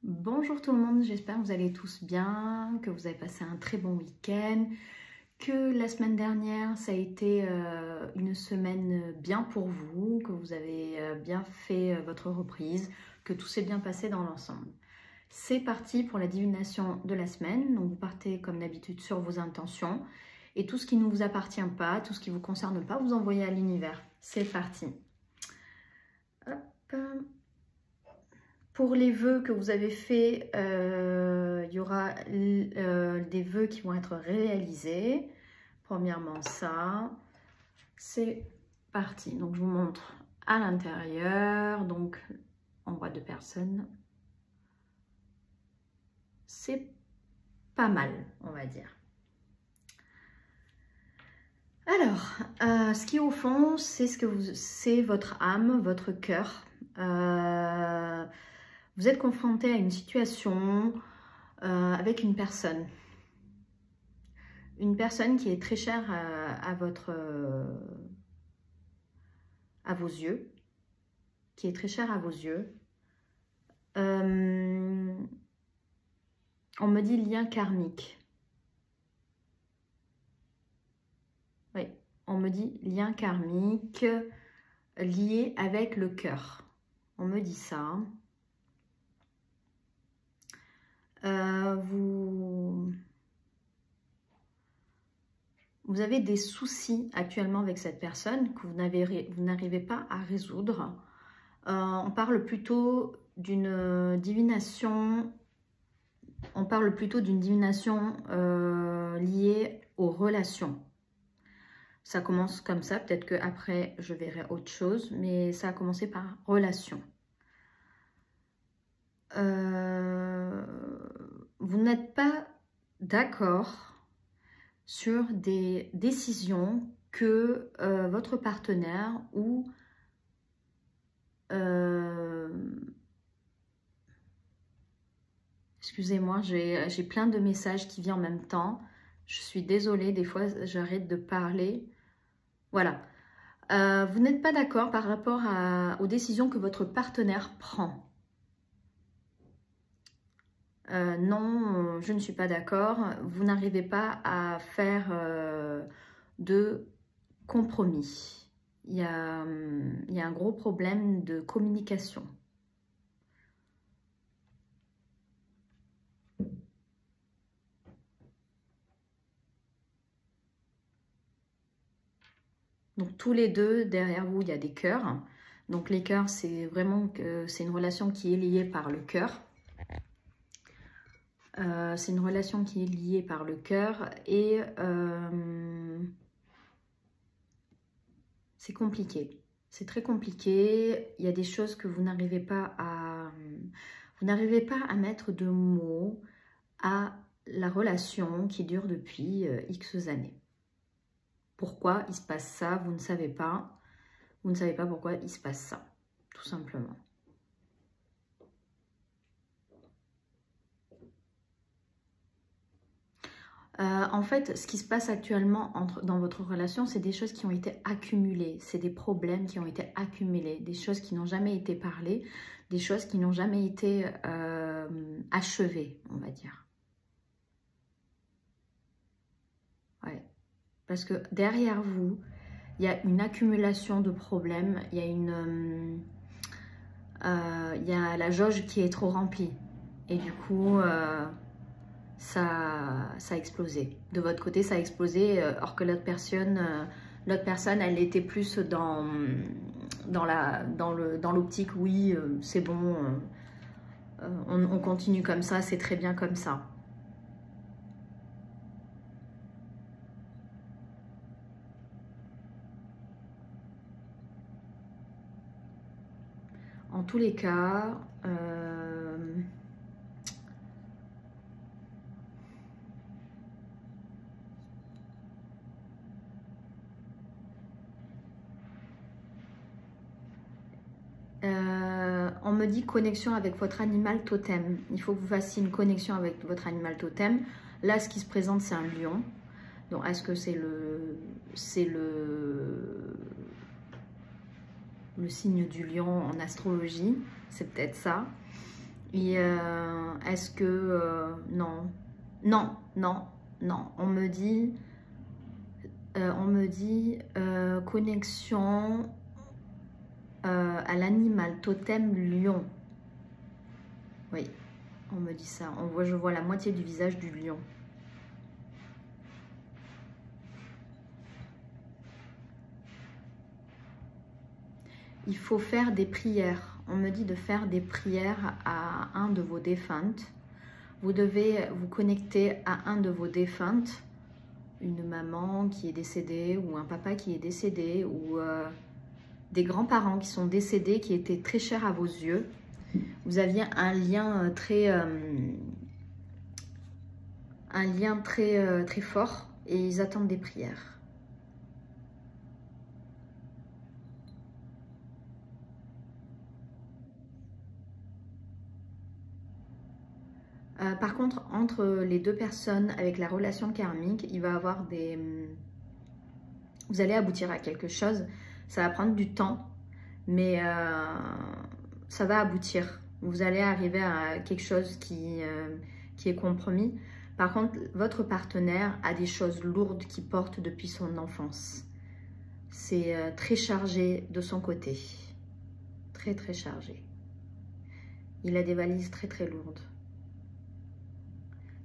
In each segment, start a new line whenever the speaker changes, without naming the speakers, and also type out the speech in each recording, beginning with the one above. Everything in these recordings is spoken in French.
Bonjour tout le monde, j'espère que vous allez tous bien, que vous avez passé un très bon week-end, que la semaine dernière ça a été une semaine bien pour vous, que vous avez bien fait votre reprise, que tout s'est bien passé dans l'ensemble. C'est parti pour la divination de la semaine, donc vous partez comme d'habitude sur vos intentions et tout ce qui ne vous appartient pas, tout ce qui ne vous concerne pas, vous envoyez à l'univers. C'est parti. Hop. Pour les vœux que vous avez faits, il y aura des vœux qui vont être réalisés. Premièrement, ça, c'est parti. Donc, je vous montre à l'intérieur. Donc, on voit deux personnes. C'est pas mal, on va dire. Alors, ce qui est au fond, c'est votre âme, votre cœur. Vous êtes confronté à une situation avec une personne qui est très chère à vos yeux, qui est très chère à vos yeux. On me dit lien karmique. Oui, on me dit lien karmique lié avec le cœur. On me dit ça. Vous avez des soucis actuellement avec cette personne que vous n'arrivez pas à résoudre. On parle plutôt d'une divination. On parle plutôt d'une divination liée aux relations. Ça commence comme ça, peut-être qu'après je verrai autre chose, mais ça a commencé par relation. Vous n'êtes pas d'accord sur des décisions que votre partenaire ou excusez-moi, j'ai plein de messages qui viennent en même temps. Je suis désolée, des fois j'arrête de parler. Voilà. Vous n'êtes pas d'accord par rapport aux décisions que votre partenaire prend. Non, je ne suis pas d'accord. Vous n'arrivez pas à faire de compromis. Il y a un gros problème de communication. Donc tous les deux, derrière vous, il y a des cœurs. Donc les cœurs, c'est vraiment c'est une relation qui est liée par le cœur. C'est une relation qui est liée par le cœur et c'est compliqué. C'est très compliqué. Il y a des choses que vous n'arrivez pas à mettre de mots à la relation qui dure depuis X années. Pourquoi il se passe ça, vous ne savez pas. Vous ne savez pas pourquoi il se passe ça, tout simplement. En fait, ce qui se passe actuellement dans votre relation, c'est des choses qui ont été accumulées. C'est des problèmes qui ont été accumulés, des choses qui n'ont jamais été parlées, des choses qui n'ont jamais été achevées, on va dire. Ouais. Parce que derrière vous, il y a une accumulation de problèmes, il y a la jauge qui est trop remplie. Et du coup, ça a explosé. De votre côté, ça a explosé, or que l'autre personne, elle était plus dans l'optique, oui, c'est bon, on continue comme ça, c'est très bien comme ça. En tous les cas, on me dit connexion avec votre animal totem. Il faut que vous fassiez une connexion avec votre animal totem. Là, ce qui se présente, c'est un lion. Donc, est-ce que c'est le signe du lion en astrologie? C'est peut-être ça. Et est-ce que... non, non, non, non. On me dit connexion à l'animal totem lion. Oui, on me dit ça. Je vois la moitié du visage du lion. Il faut faire des prières. On me dit de faire des prières à un de vos défuntes. Vous devez vous connecter à un de vos défuntes, une maman qui est décédée ou un papa qui est décédé ou des grands-parents qui sont décédés, qui étaient très chers à vos yeux. Vous aviez un lien très fort et ils attendent des prières. Par contre, entre les deux personnes avec la relation karmique, il va y avoir des... Vous allez aboutir à quelque chose. Ça va prendre du temps, mais ça va aboutir. Vous allez arriver à quelque chose qui est compromis. Par contre, votre partenaire a des choses lourdes qu'il porte depuis son enfance. C'est très chargé de son côté. Très, très chargé. Il a des valises très, très lourdes.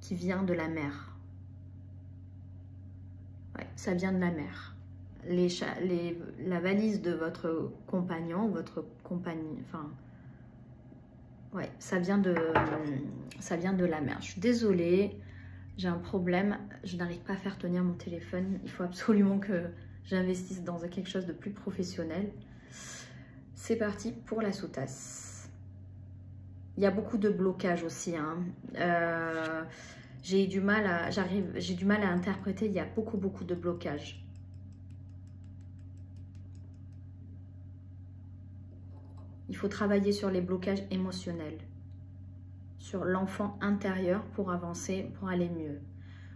Qui vient de la mer. Ouais, ça vient de la mer. La valise de votre compagnon, votre compagne, enfin, ouais, ça vient de la mer. Je suis désolée, j'ai un problème, je n'arrive pas à faire tenir mon téléphone. Il faut absolument que j'investisse dans quelque chose de plus professionnel. C'est parti pour la sous-tasse. Il y a beaucoup de blocages aussi, hein. J'ai du mal à interpréter, il y a beaucoup de blocages. Il faut travailler sur les blocages émotionnels, sur l'enfant intérieur pour avancer, pour aller mieux.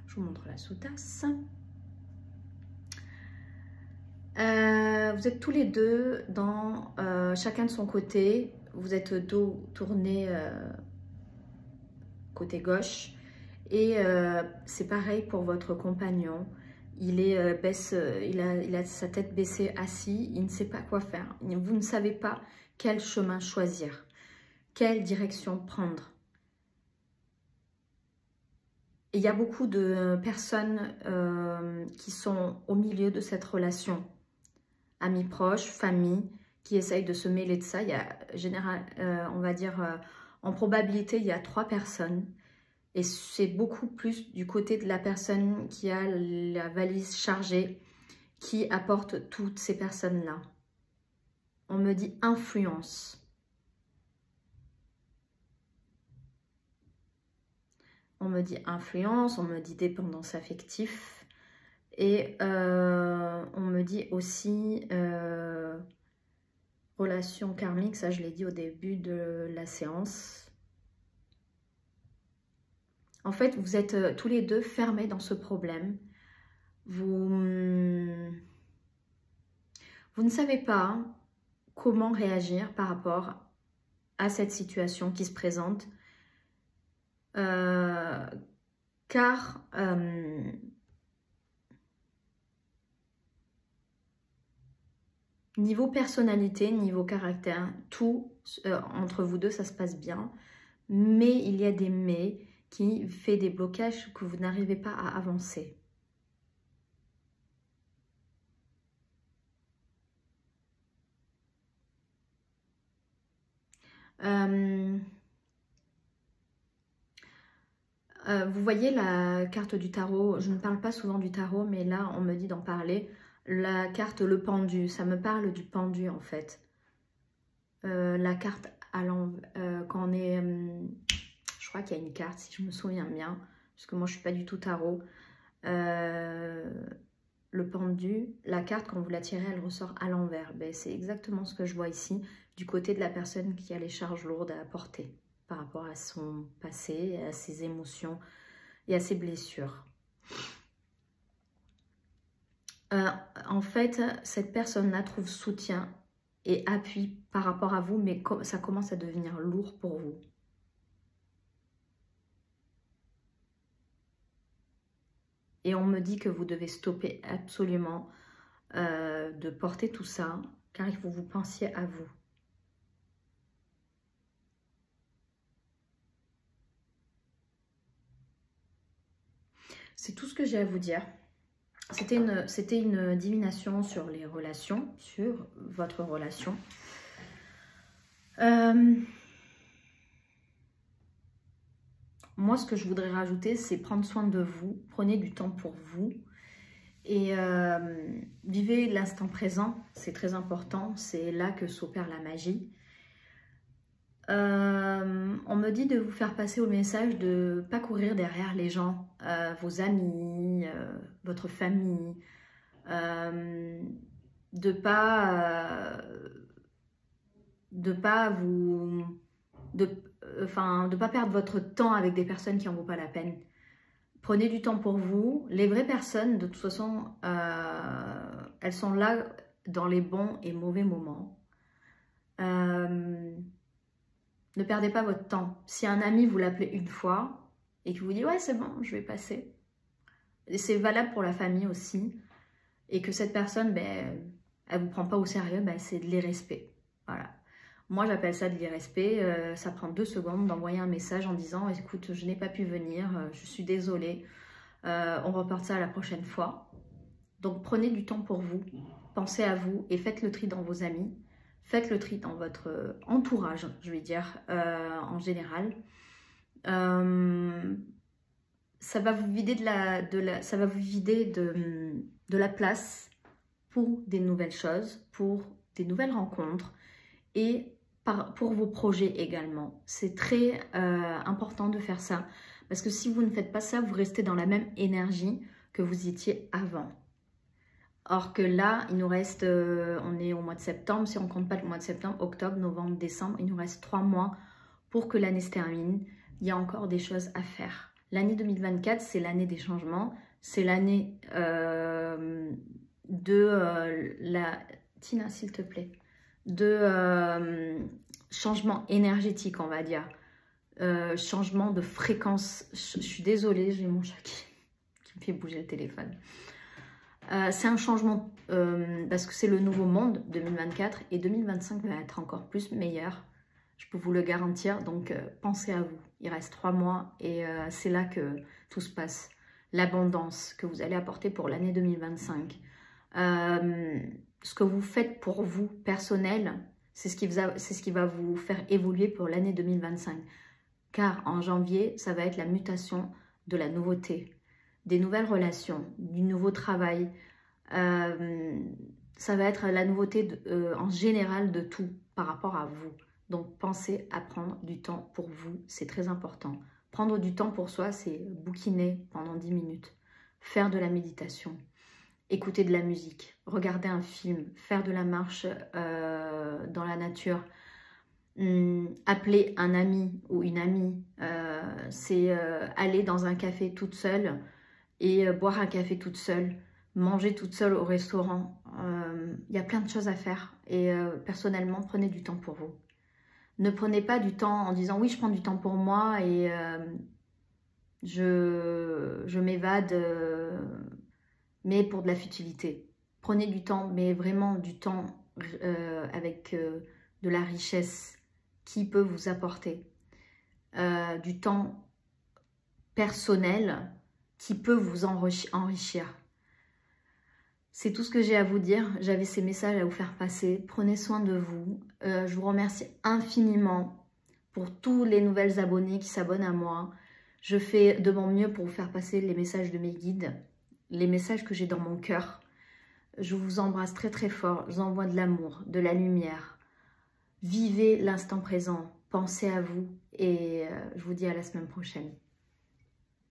Je vous montre la sous-tasse. Vous êtes tous les deux dans chacun de son côté. Vous êtes dos tourné côté gauche. Et c'est pareil pour votre compagnon. Il a sa tête baissée, assis. Il ne sait pas quoi faire. Vous ne savez pas quel chemin choisir, quelle direction prendre. Et il y a beaucoup de personnes qui sont au milieu de cette relation. Amis proches, famille, qui essayent de se mêler de ça. Il y a, on va dire, en probabilité, il y a 3 personnes. Et c'est beaucoup plus du côté de la personne qui a la valise chargée, qui apporte toutes ces personnes-là. On me dit influence. On me dit influence, on me dit dépendance affective. Et on me dit aussi relation karmique, ça je l'ai dit au début de la séance. En fait, vous êtes tous les deux fermés dans ce problème. Vous ne savez pas comment réagir par rapport à cette situation qui se présente. Car niveau personnalité, niveau caractère, tout entre vous deux, ça se passe bien. Mais il y a des mais qui fait des blocages que vous n'arrivez pas à avancer. Vous voyez la carte du tarot, je ne parle pas souvent du tarot, mais là on me dit d'en parler. La carte le pendu, ça me parle du pendu en fait. La carte à l'envers, quand on est... je crois qu'il y a une carte, si je me souviens bien, parce que moi je ne suis pas du tout tarot. Le pendu, la carte quand vous la tirez, elle ressort à l'envers. Ben, c'est exactement ce que je vois ici, du côté de la personne qui a les charges lourdes à apporter par rapport à son passé, à ses émotions et à ses blessures. En fait, cette personne-là trouve soutien et appui par rapport à vous, mais ça commence à devenir lourd pour vous. Et on me dit que vous devez stopper absolument de porter tout ça, car il faut que vous pensiez à vous. C'est tout ce que j'ai à vous dire. C'était une divination sur les relations, sur votre relation. Moi, ce que je voudrais rajouter, c'est prendre soin de vous. Prenez du temps pour vous. Et vivez l'instant présent. C'est très important. C'est là que s'opère la magie. On me dit de vous faire passer au message de ne pas courir derrière les gens, vos amis, votre famille, de pas perdre votre temps avec des personnes qui n'en vaut pas la peine. Prenez du temps pour vous. Les vraies personnes, de toute façon, elles sont là dans les bons et mauvais moments. Ne perdez pas votre temps. Si un ami vous l'appelez une fois et qu'il vous dit « ouais, c'est bon, je vais passer ». Et c'est valable pour la famille aussi. Et que cette personne, ben, elle ne vous prend pas au sérieux, ben, c'est de l'irrespect. Voilà. Moi, j'appelle ça de l'irrespect. Ça prend 2 secondes d'envoyer un message en disant « écoute, je n'ai pas pu venir, je suis désolée. On reporte ça à la prochaine fois ». Donc, prenez du temps pour vous. Pensez à vous et faites le tri dans vos amis. Faites le tri dans votre entourage, je vais dire, en général. Ça va vous vider de la place pour des nouvelles choses, pour des nouvelles rencontres et pour vos projets également. C'est très important de faire ça parce que si vous ne faites pas ça, vous restez dans la même énergie que vous étiez avant. Or que là, il nous reste, on est au mois de septembre, si on ne compte pas le mois de septembre, octobre, novembre, décembre, il nous reste 3 mois pour que l'année se termine. Il y a encore des choses à faire. L'année 2024, c'est l'année des changements, c'est l'année Tina, s'il te plaît, de changement énergétique, on va dire, changement de fréquence. Je suis désolée, j'ai mon chat qui me fait bouger le téléphone. C'est un changement parce que c'est le nouveau monde 2024 et 2025 va être encore plus meilleur, je peux vous le garantir. Donc pensez à vous, il reste 3 mois et c'est là que tout se passe. L'abondance que vous allez apporter pour l'année 2025, ce que vous faites pour vous personnel, c'est ce qui va vous faire évoluer pour l'année 2025, car en janvier ça va être la mutation de la nouveauté, des nouvelles relations, du nouveau travail. Ça va être la nouveauté en général de tout par rapport à vous. Donc, pensez à prendre du temps pour vous, c'est très important. Prendre du temps pour soi, c'est bouquiner pendant 10 minutes, faire de la méditation, écouter de la musique, regarder un film, faire de la marche dans la nature, appeler un ami ou une amie, c'est aller dans un café toute seule et boire un café toute seule, manger toute seule au restaurant. Il y a plein de choses à faire et personnellement, prenez du temps pour vous. Ne prenez pas du temps en disant « oui, je prends du temps pour moi et je m'évade, mais pour de la futilité. » Prenez du temps, mais vraiment du temps avec de la richesse qui peut vous apporter. Du temps personnel qui peut vous enrichir. C'est tout ce que j'ai à vous dire. J'avais ces messages à vous faire passer. Prenez soin de vous. Je vous remercie infiniment pour tous les nouvelles abonnés qui s'abonnent à moi. Je fais de mon mieux pour vous faire passer les messages de mes guides, les messages que j'ai dans mon cœur. Je vous embrasse très très fort. Je vous envoie de l'amour, de la lumière. Vivez l'instant présent. Pensez à vous et je vous dis à la semaine prochaine.